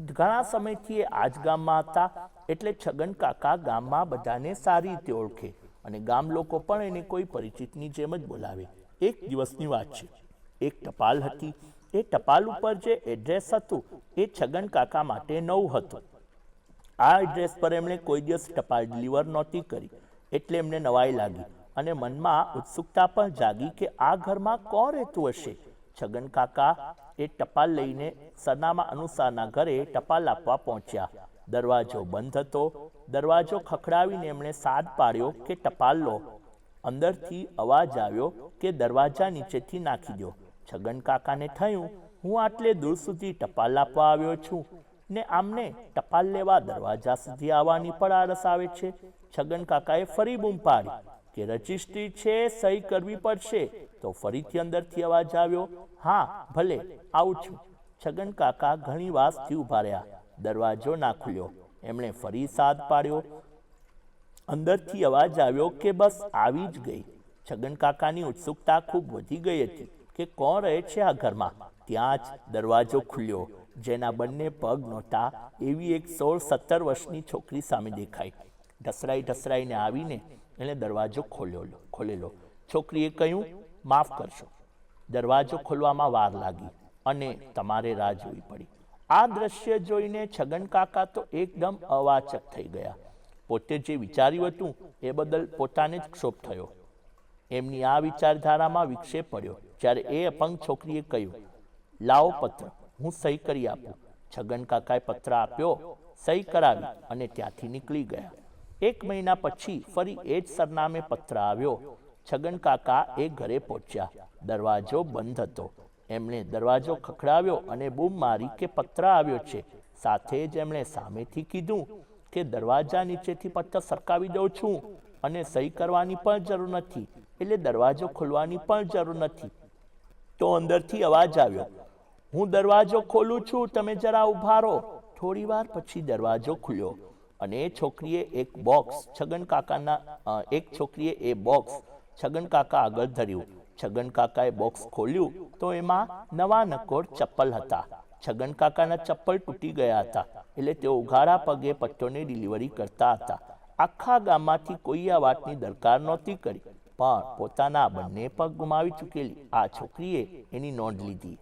ઘણા સમયથી એ આ જ ગામમાં હતા, એટલે છગન કાકા ગામમાં બધાને સારી રીતે ઓળખે અને ગામ લોકો પણ એને કોઈ પરિચિતની જેમ જ બોલાવે. એક દિવસની વાત છે. એક ટપાલ હતી. એ ટપાલ ઉપર જે એડ્રેસ હતું એ છગન કાકા માટે નવું હતું. આ એડ્રેસ પર એમણે કોઈ દિવસ ટપાલ ડિલિવર નહોતી કરી, એટલે એમને નવાઈ લાગી અને મનમાં ઉત્સુકતા પણ જાગી કે આ ઘરમાં કોણ રહેતું હશે. છગન કાકા એ ટપાલ લઈને સરનામા અનુસારના ઘરે ટપાલ આપવા પહોંચ્યા. દરવાજો બંધ હતો. દરવાજો ખખડાવીને એમણે સાદ પાડ્યો કે ટપાલ લો. અંદરથી અવાજ આવ્યો કે દરવાજા નીચેથી નાખી દો. છગન કાકાને થયું, હું આટલે દૂર સુધી ટપાલ આપવા આવ્યો છું ને આમને ટપાલ લેવા દરવાજા સુધી આવવાની પણ આળસ આવે છે. છગન કાકાએ ફરી બૂમ પાડી કે રજિસ્ટ્રી છે, સહી કરવી પડશે. તો ફરીથી અંદરથી અવાજ આવ્યો, હા ભલે આવું છું. છગન કાકા ઘણી વાસથી ઊભા રહ્યા. દરવાજો ના ખુલ્યો. એમણે ફરી સાદ પાડ્યો. અંદરથી અવાજ આવ્યો કે બસ આવી જ ગઈ. છગન કાકાની ઉત્સુકતા ખૂબ વધી ગઈ હતી કે કોણ રહે છે આ ઘરમાં. ત્યાં જ દરવાજો ખુલ્યો. જેના બંને પગ નહોતા એવી એક 16-17 વર્ષની છોકરી સામે દેખાઈ. ઢસરાઈને આવીને એણે દરવાજો ખોલેલો. છોકરીએ કહ્યું, માફ કરશો, દરવાજો ખોલવામાં વાર લાગી અને તમારે રાહ જોવી પડી. આ દ્રશ્ય જોઈને છગન કાકા તો એકદમ અવાચક થઈ ગયા. પોતે જે વિચાર્યું હતું એ બદલ પોતાને જ ક્ષોભ થયો. એમની આ વિચારધારામાં વિક્ષેપ પડ્યો જ્યારે એ અપંગ છોકરીએ કહ્યું, લાવો પત્ર, હું સહી કરી આપું. છગન કાકાએ પત્ર આપ્યો, સહી કરાવી અને ત્યાંથી નીકળી ગયા. 1 મહિના પછી ફરી એ જ સરનામે પત્ર આવ્યો. છગન કાકા એ ઘરે પહોંચ્યા. દરવાજો બંધ હતો. એમણે દરવાજો ખખડાવ્યો અને બૂમ મારી કે પત્ર આવ્યો છે. સાથે જ એમણે સામેથી કીધું કે દરવાજા નીચેથી પત્ર સરકાવી દઉં છું અને સહી કરવાની પણ જરૂર નથી, એટલે દરવાજો ખોલવાની પણ જરૂર નથી. તો અંદરથી અવાજ આવ્યો, હું દરવાજો ખોલું છું, તમે જરા ઊભા રહો. થોડી વાર પછી દરવાજો ખુલ્યો અને છોકરીએ એક બોક્સ છગન કાકા આગળ ધર્યું. છગન કાકાએ બોક્સ ખોલ્યું તો એમાં નવા નકોર ચપ્પલ હતા. છગન કાકાના ચપ્પલ તૂટી ગયા હતા, એટલે તેઓ ઉઘાડા પગે પટ્ટોની ડિલિવરી કરતા હતા. આખા ગામમાંથી કોઈ આ વાતની દરકાર નહોતી કરી, પણ પોતાના બંને પગ ગુમાવી ચૂકેલી આ છોકરીએ એની નોંધ લીધી.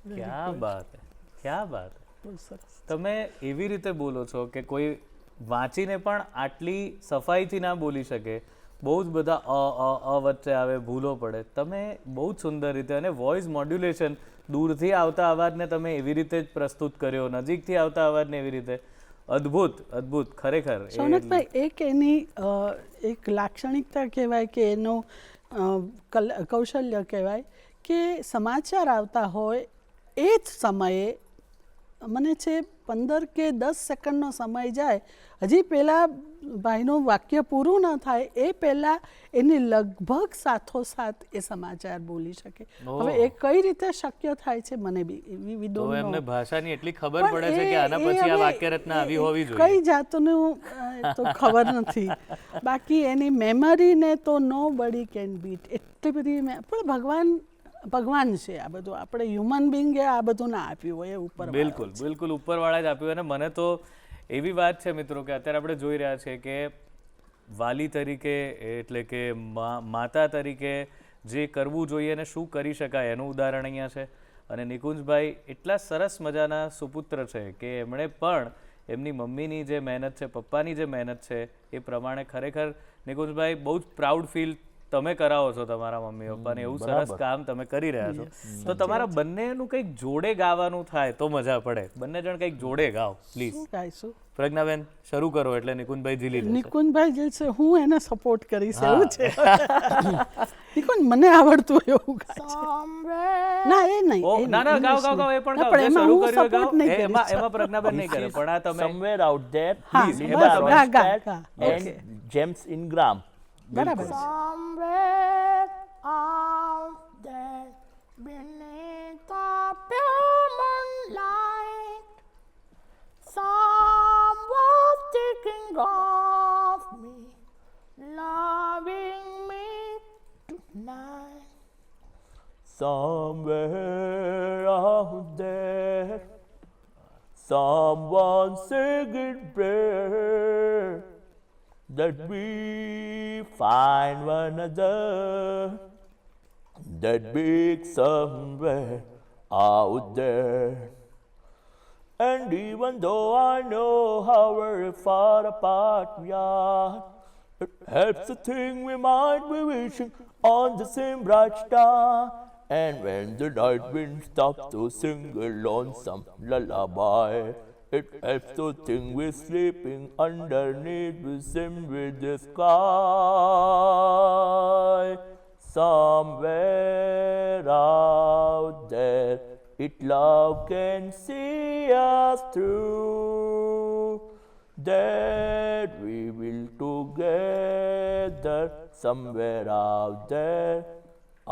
ક્યાં બાત હે, ક્યાં બાત. તમે એવી રીતે બોલો છો કે કોઈ વાંચીને પણ આટલી સફાઈથી ના બોલી શકે, બહુ જ બધા અ વચ્ચે આવે, ભૂલો પડે. તમે બહુ જ સુંદર રીતે અને વોઇસ મોડ્યુલેશન, દૂરથી આવતા અવાજને તમે એવી રીતે જ પ્રસ્તુત કર્યો, નજીકથી આવતા અવાજને એવી રીતે. અદ્ભુત અદ્ભુત ખરેખર. શૌનકભાઈ, એક એની એક લાક્ષણિકતા કહેવાય કે એનું કૌશલ્ય કહેવાય કે સમાચાર આવતા હોય એ જ સમયે મને છે 15 કે 10 સેકન્ડનો સમય જાય, હજી પહેલાં ભાઈનું વાક્ય પૂરું ન થાય એ પહેલાં એની લગભગ સાથોસાથ એ સમાચાર બોલી શકે. હવે એ કઈ રીતે શક્ય થાય છે મને બી વી ડોન્ટ નો. એમને ભાષાની એટલી ખબર પડે છે કે આના પછી આ વાક્યરચના આવી હોવી જોઈએ. કઈ જાતનું તો ખબર નથી. બાકી એની મેમરીને તો નો બડી કેન બીટ. એટલી બધી પણ ભગવાન છે આ બધું, આપણે હ્યુમન બિંગે આ બધું ના આપ્યું હોય ઉપર. બિલકુલ બિલકુલ ઉપરવાળા જ આપ્યું. અને મને તો એવી વાત છે મિત્રો કે અત્યારે આપણે જોઈ રહ્યા છીએ કે વાલી તરીકે એટલે કે માતા તરીકે જે કરવું જોઈએ અને શું કરી શકાય એનું ઉદાહરણ અહીંયા છે. અને નિકુંજભાઈ એટલા સરસ મજાના સુપુત્ર છે કે એમણે પણ એમની મમ્મીની જે મહેનત છે, પપ્પાની જે મહેનત છે એ પ્રમાણે ખરેખર નિકુંજભાઈ બહુ જ પ્રાઉડ ફીલ તમે કરાવો છો તમારા મમ્મી પપ્પાને. એવું સરસ કામ તમે કરી રહ્યા છો. તો તમારા બંનેનું કંઈક જોડે ગાવાનું થાય તો મજા પડે. બંને જણ કંઈક જોડે ગાઓ પ્લીઝ. ગાઈશું. પ્રજ્ઞાબેન શરૂ કરો એટલે નિકુંજભાઈ ઝીલી લેશે. નિકુંજભાઈ જે છે હું એને સપોર્ટ કરીશ એવું છે. નિકુંજ મને આવડતું એવું ગાય છે. ના એ નહીં. ના ના ગાઓ ગાઓ ગાઓ એ પણ ગાઓ. જે શરૂ કર્યું ગાઓ. એમાં પ્રજ્ઞાબેન નહીં કરે પણ આ તમે Somewhere out there, please, Eva ગા Ronstadt Okay. and James Ingram. બરાબર છે. Somewhere out there, beneath the pure moonlight, someone's thinking of me, loving me tonight. Somewhere out there, someone singing prayer that we find one another, that big somewhere out there. And even though I know how very far apart we are, it helps to think we might be wishing on the same bright star. And when the night wind stops to sing a lonesome lullaby, it helps to think we're sleeping underneath the same with the sky. Somewhere out there, it love can see us through, that we will together somewhere out there,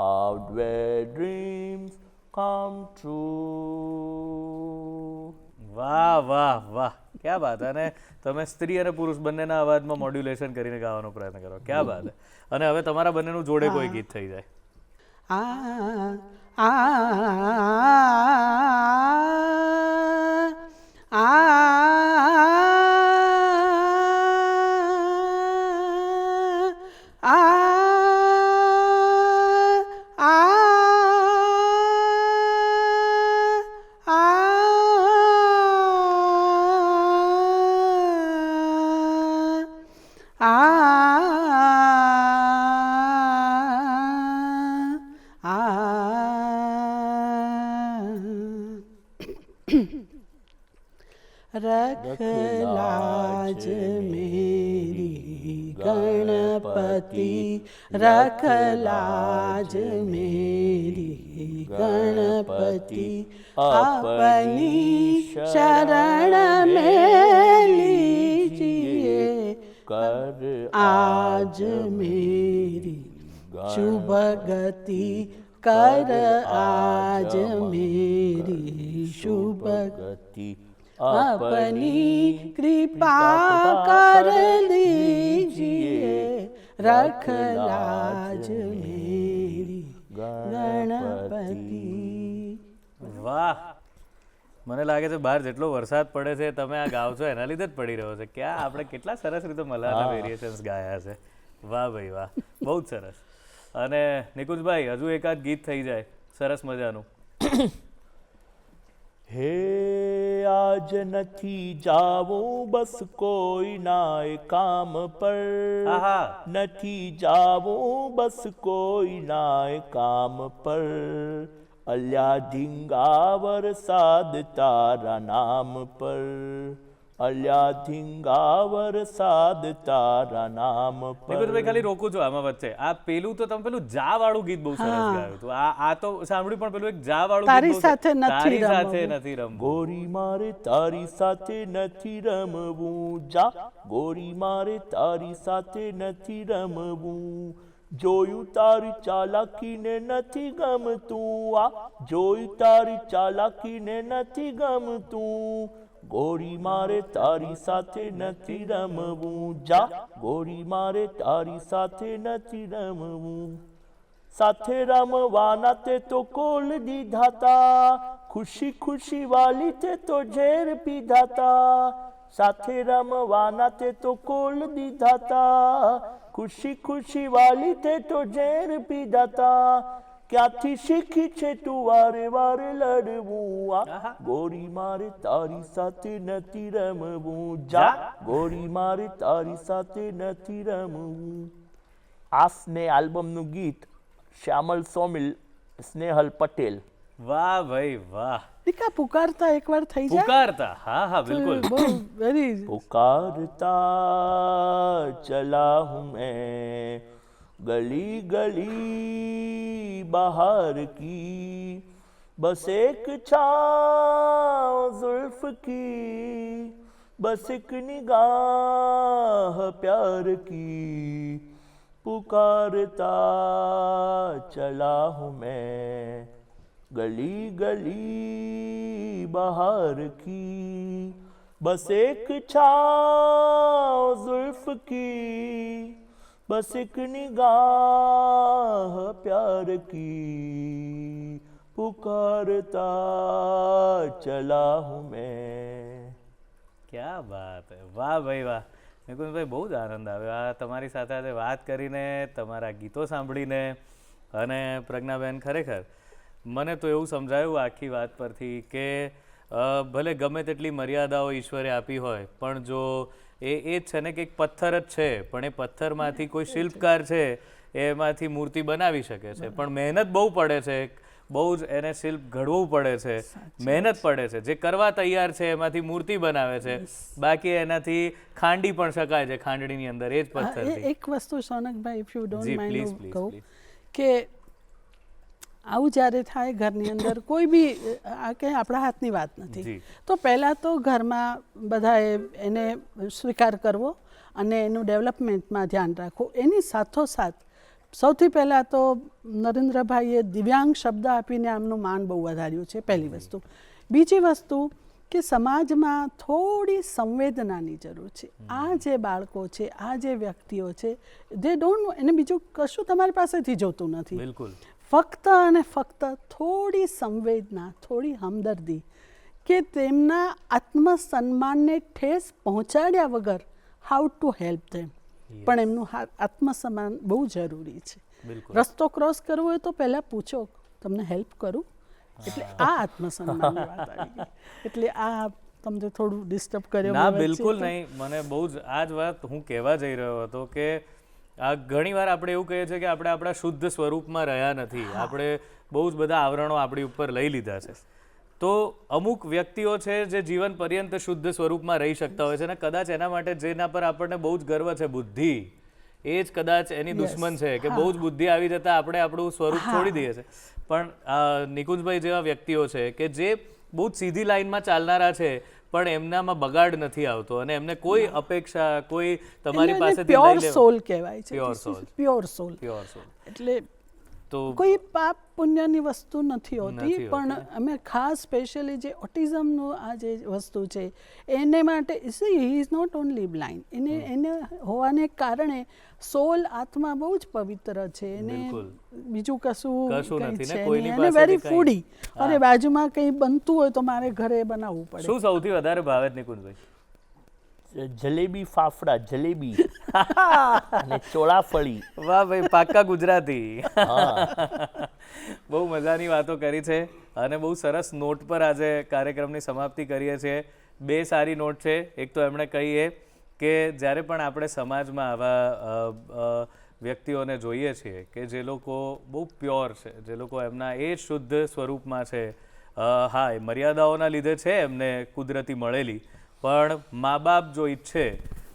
out where dreams come true. વાહ વાહ વાહ, ક્યા બાત. અને તમે સ્ત્રી અને પુરુષ બંનેના અવાજમાં મોડ્યુલેશન કરીને ગાવાનો પ્રયત્ન કરો. ક્યા બાત. અને હવે તમારા બંનેનું જોડે કોઈ ગીત થઈ જાય. रखलाज मेरी गणपति, रखलाज मेरी गणपति, अपनी शरण में लीजिए कर आज मेरी शुभ गति, कर आज मेरी शुभ गति, अपनी कृपा कर लीजिए, रख लाज मेरी गणपति. વાહ, મને લાગે છે બહાર જેટલો વરસાદ પડે છે તમે આ ગાવ છો એના લીધે જ પડી રહ્યો છે. ક્યાં આપણે કેટલા સરસ રીતે મલ્હારના વેરિએશન્સ ગાયા છે. વાહ ભાઈ વાહ, બહુ જ સરસ. અને નિકુંજભાઈ હજુ એકાદ ગીત થઈ જાય સરસ મજાનું. હે આજ નથી જાવું બસ કોઈના કામ પર, આહા. નથી જાવું બસ કોઈના કામ પર, અલ્યા ધીંગા વરસાદ તારા નામ પર, અલ્યા ધીંગા વરસાદ તારા નામ પર. નિકુંજભાઈ ખાલી રોકું છું આમાં વચ્ચે, આ પેલું તો તમે પેલું જા વાળું ગીત બહુ સરસ ગાયું હતું. આ તો સાંભળ્યું, પણ પેલું એક જા વાળું તારી ગીત બહુ સાથે સરસ. નથી તારી સાથે રમવું. નથી રમવું. ગોરી મારે તારી સાથે નથી રમવું, જા ગોરી મારે તારી સાથે નથી રમવું, જોયું તારી ચાલાકીને નથી ગમતું, આ જોયું તારી ચાલાકીને નથી ગમતું, ગોરી મારે તારી સાથે નથી રમવું, જા ગોરી મારે તારી સાથે નથી રમવું. સાથે રમવાના તે તો કોલ દીધા તા, ખુશી ખુશી વાલી તે તો ઝેર પીધા તા, સાથે રમવાના તે તો કોલ દીધા તા, ખુશી ખુશી વાલી તે તો ઝેર પીધા તા, ક્યાંથી શીખી છે તું વારે વારે લડવું, આ ગોરી મારે તારી સાથે નથી રમવું, જા ગોરી મારે તારી સાથે નથી રમવું. આ સ્નેહ આલ્બમનું ગીત શ્યામલ સોમિલ, સ્નેહલ પટેલ. વાહ ભાઈ વાહ. દીકા પુકારતા એકવાર થઈ જાય પુકારતા, હા હા બિલકુલ. બહુ વેરી पुकारता चला हूँ मैं गली गली बाहर की, बस एक छाँव जुल्फ की, बस एक निगाह प्यार की, पुकारता चला हूँ मैं गली गली बाहर की, बस एक छाँव जुल्फ की, बस एक निगाह प्यार की, पुकारता चला हूँ मैं. क्या बात है, વાહ ભાઈ વાહ. નિકુંજભાઈ બહુ જ આનંદ આવ્યો આ તમારી સાથે આજે વાત કરીને, તમારા ગીતો સાંભળીને. અને પ્રજ્ઞાબેન, ખરેખર મને તો એવું સમજાયું આખી વાત પરથી કે ભલે ગમે તેટલી મર્યાદાઓ ઈશ્વરે આપી હોય, પણ જો એ જ છે ને કે એક પથ્થર જ છે, પણ એ પથ્થરમાંથી કોઈ શિલ્પકાર છે એમાંથી મૂર્તિ બનાવી શકે છે, પણ મહેનત બહુ પડે છે, બહુ જ એને શિલ્પ ઘડવું પડે છે, મહેનત પડે છે. જે કરવા તૈયાર છે એમાંથી મૂર્તિ બનાવે છે, બાકી એનાથી ખાંડી પણ શકાય છે ખાંડણીની અંદર એ જ પથ્થરથી. એક વસ્તુ સોનકભાઈ, if you don't ji, mind please, હું please, કહું please. કે આવું જ્યારે થાય ઘરની અંદર, કોઈ બી આ કંઈ આપણા હાથની વાત નથી, જી. તો પહેલાં તો ઘરમાં બધાએ એને સ્વીકાર કરવો અને એનું ડેવલપમેન્ટમાં ધ્યાન રાખવું. એની સાથોસાથ સૌથી પહેલાં તો નરેન્દ્રભાઈએ દિવ્યાંગ શબ્દ આપીને આમનું માન બહુ વધાર્યું છે, પહેલી વસ્તુ. બીજી વસ્તુ કે સમાજમાં થોડી સંવેદનાની જરૂર છે. આ જે બાળકો છે, આ જે વ્યક્તિઓ છે, દે ડોન્ટ, એને બીજું કશું તમારી પાસેથી જોતું નથી. બિલકુલ. ફક્ત અને ફક્ત થોડી સંવેદના, થોડી હમદર્દી, કે તેમના આત્મસન્માનને ઠેસ પહોંચાડ્યા વગર હાઉ ટુ હેલ્પ ધેમ. પણ એમનું આત્મસન્માન બહુ જરૂરી છે. બિલકુલ. રસ્તો ક્રોસ કરવો હોય તો પહેલાં પૂછો, તમને હેલ્પ કરું? એટલે આ આત્મસન્માનની વાત આવી ગઈ. એટલે આ તમને થોડું ડિસ્ટર્બ કર્યો? ના, બિલકુલ નહીં. મને બહુ જ આ જ વાત હું કહેવા જઈ રહ્યો હતો કે આ ઘણીવાર આપણે એવું કહીએ છીએ કે આપણે આપણા શુદ્ધ સ્વરૂપમાં રહ્યા નથી, આપણે બહુ જ બધા આવરણો આપણી ઉપર લઈ લીધા છે. તો અમુક વ્યક્તિઓ છે જે જીવન પર્યંત શુદ્ધ સ્વરૂપમાં રહી શકતા હોય છે, અને કદાચ એના માટે જેના પર આપણને બહુ જ ગર્વ છે, બુદ્ધિ, એ જ કદાચ એની દુશ્મન છે કે બહુ જ બુદ્ધિ આવી જતા આપણે આપણું સ્વરૂપ છોડી દઈએ છીએ. પણ નિકુંજભાઈ જેવા વ્યક્તિઓ છે કે જે બહુ જ સીધી લાઈનમાં ચાલનારા છે, પણ એમનામાં બગાડ નથી આવતો, અને એમને કોઈ અપેક્ષા, કોઈ તમારી પાસેથી પ્યોર સોલ કહેવાય છે. પ્યોર સોલ, પ્યોર સોલ, પ્યોર સોલ. એટલે તો કોઈ પાપ પુણ્યની વસ્તુ નથી હોતી. નથી પણ અમે ખાસ સ્પેશિયલી જે ઓટિઝમનું આ જે વસ્તુ છે એને માટે, he is not only blind, એને હોવાને કારણે સોલ, આત્મા બહુ જ પવિત્ર છે, એને બીજું કશું નથી ને, છે કોઈની નહીં. અને વેરી પાસેથી ફૂડી, અને બાજુમાં કંઈ બનતું હોય તો મારે ઘરે બનાવવું પડે. શું સૌથી વધારે ભાવે નિકુંજભાઈ? જલેબી ફાફડા જલેબી અને ચોળાફળી. વાહ ભાઈ, પાક્કા ગુજરાતી. બહુ મજાની વાતો કરી છે અને બહુ સરસ નોટ પર આજે કાર્યક્રમની સમાપ્તિ કરીએ છીએ. બે સારી નોટ છે. એક તો એમણે કહીએ કે જ્યારે પણ આપણે સમાજમાં આવા વ્યક્તિઓને જોઈએ છીએ કે જે લોકો બહુ પ્યોર છે, જે લોકો એમના એ શુદ્ધ સ્વરૂપમાં છે, હા એ મર્યાદાઓના લીધે છે એમને કુદરતી મળેલી, પણ મા બાપ જો ઈચ્છે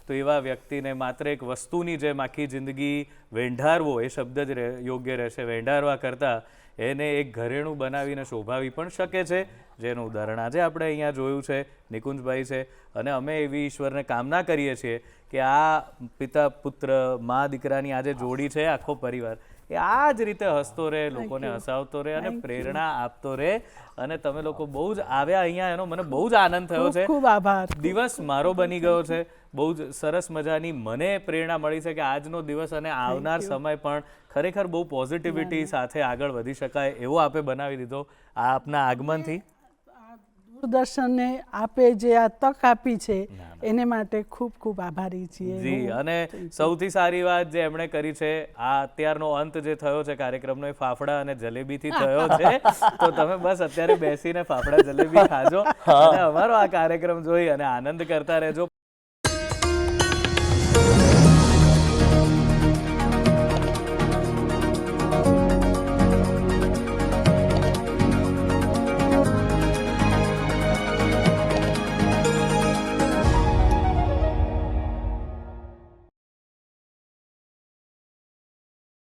તો એવા વ્યક્તિને માત્ર એક વસ્તુની જેમ આખી જિંદગી વેંઢારવો, એ શબ્દ જ યોગ્ય રહેશે, વેંઢારવા કરતાં એને એક ઘરેણું બનાવીને શોભાવી પણ શકે છે, જેનું ઉદાહરણ આજે આપણે અહીંયા જોયું છે, નિકુંજભાઈ છે. અને અમે એવી ઈશ્વરને કામના કરીએ છીએ કે આ પિતા પુત્ર મા દીકરાની આજે જોડી છે, આખો પરિવાર એ આ જ રીતે હસતો રહે, લોકોને હસાવતો રહે અને પ્રેરણા આપતો રહે. અને તમે લોકો બહુ જ આવ્યા અહીંયા, એનો મને બહુ જ આનંદ થયો છે. ખૂબ આભાર. દિવસ મારો બની ગયો છે. બહુ જ સરસ મજાની મને પ્રેરણા મળી છે કે આજનો દિવસ અને આવનાર સમય પણ ખરેખર બહુ પોઝિટિવિટી સાથે આગળ વધી શકાય એવો આપે બનાવી દીધો આ આપના આગમનથી. દૂરદર્શનને આપે જે આ તક આપી છે એને માટે ખૂબ ખૂબ આભારી છીએ. જી, અને સૌથી સારી વાત જે એમણે કરી છે, આ અત્યારનો અંત જે થયો છે કાર્યક્રમનો એ ફાફડા અને જલેબીથી થયો છે. તો તમે બસ અત્યારે બેસીને ફાફડા જલેબી ખાજો અને અમારો આ કાર્યક્રમ જોઈ અને આનંદ કરતા રહેજો.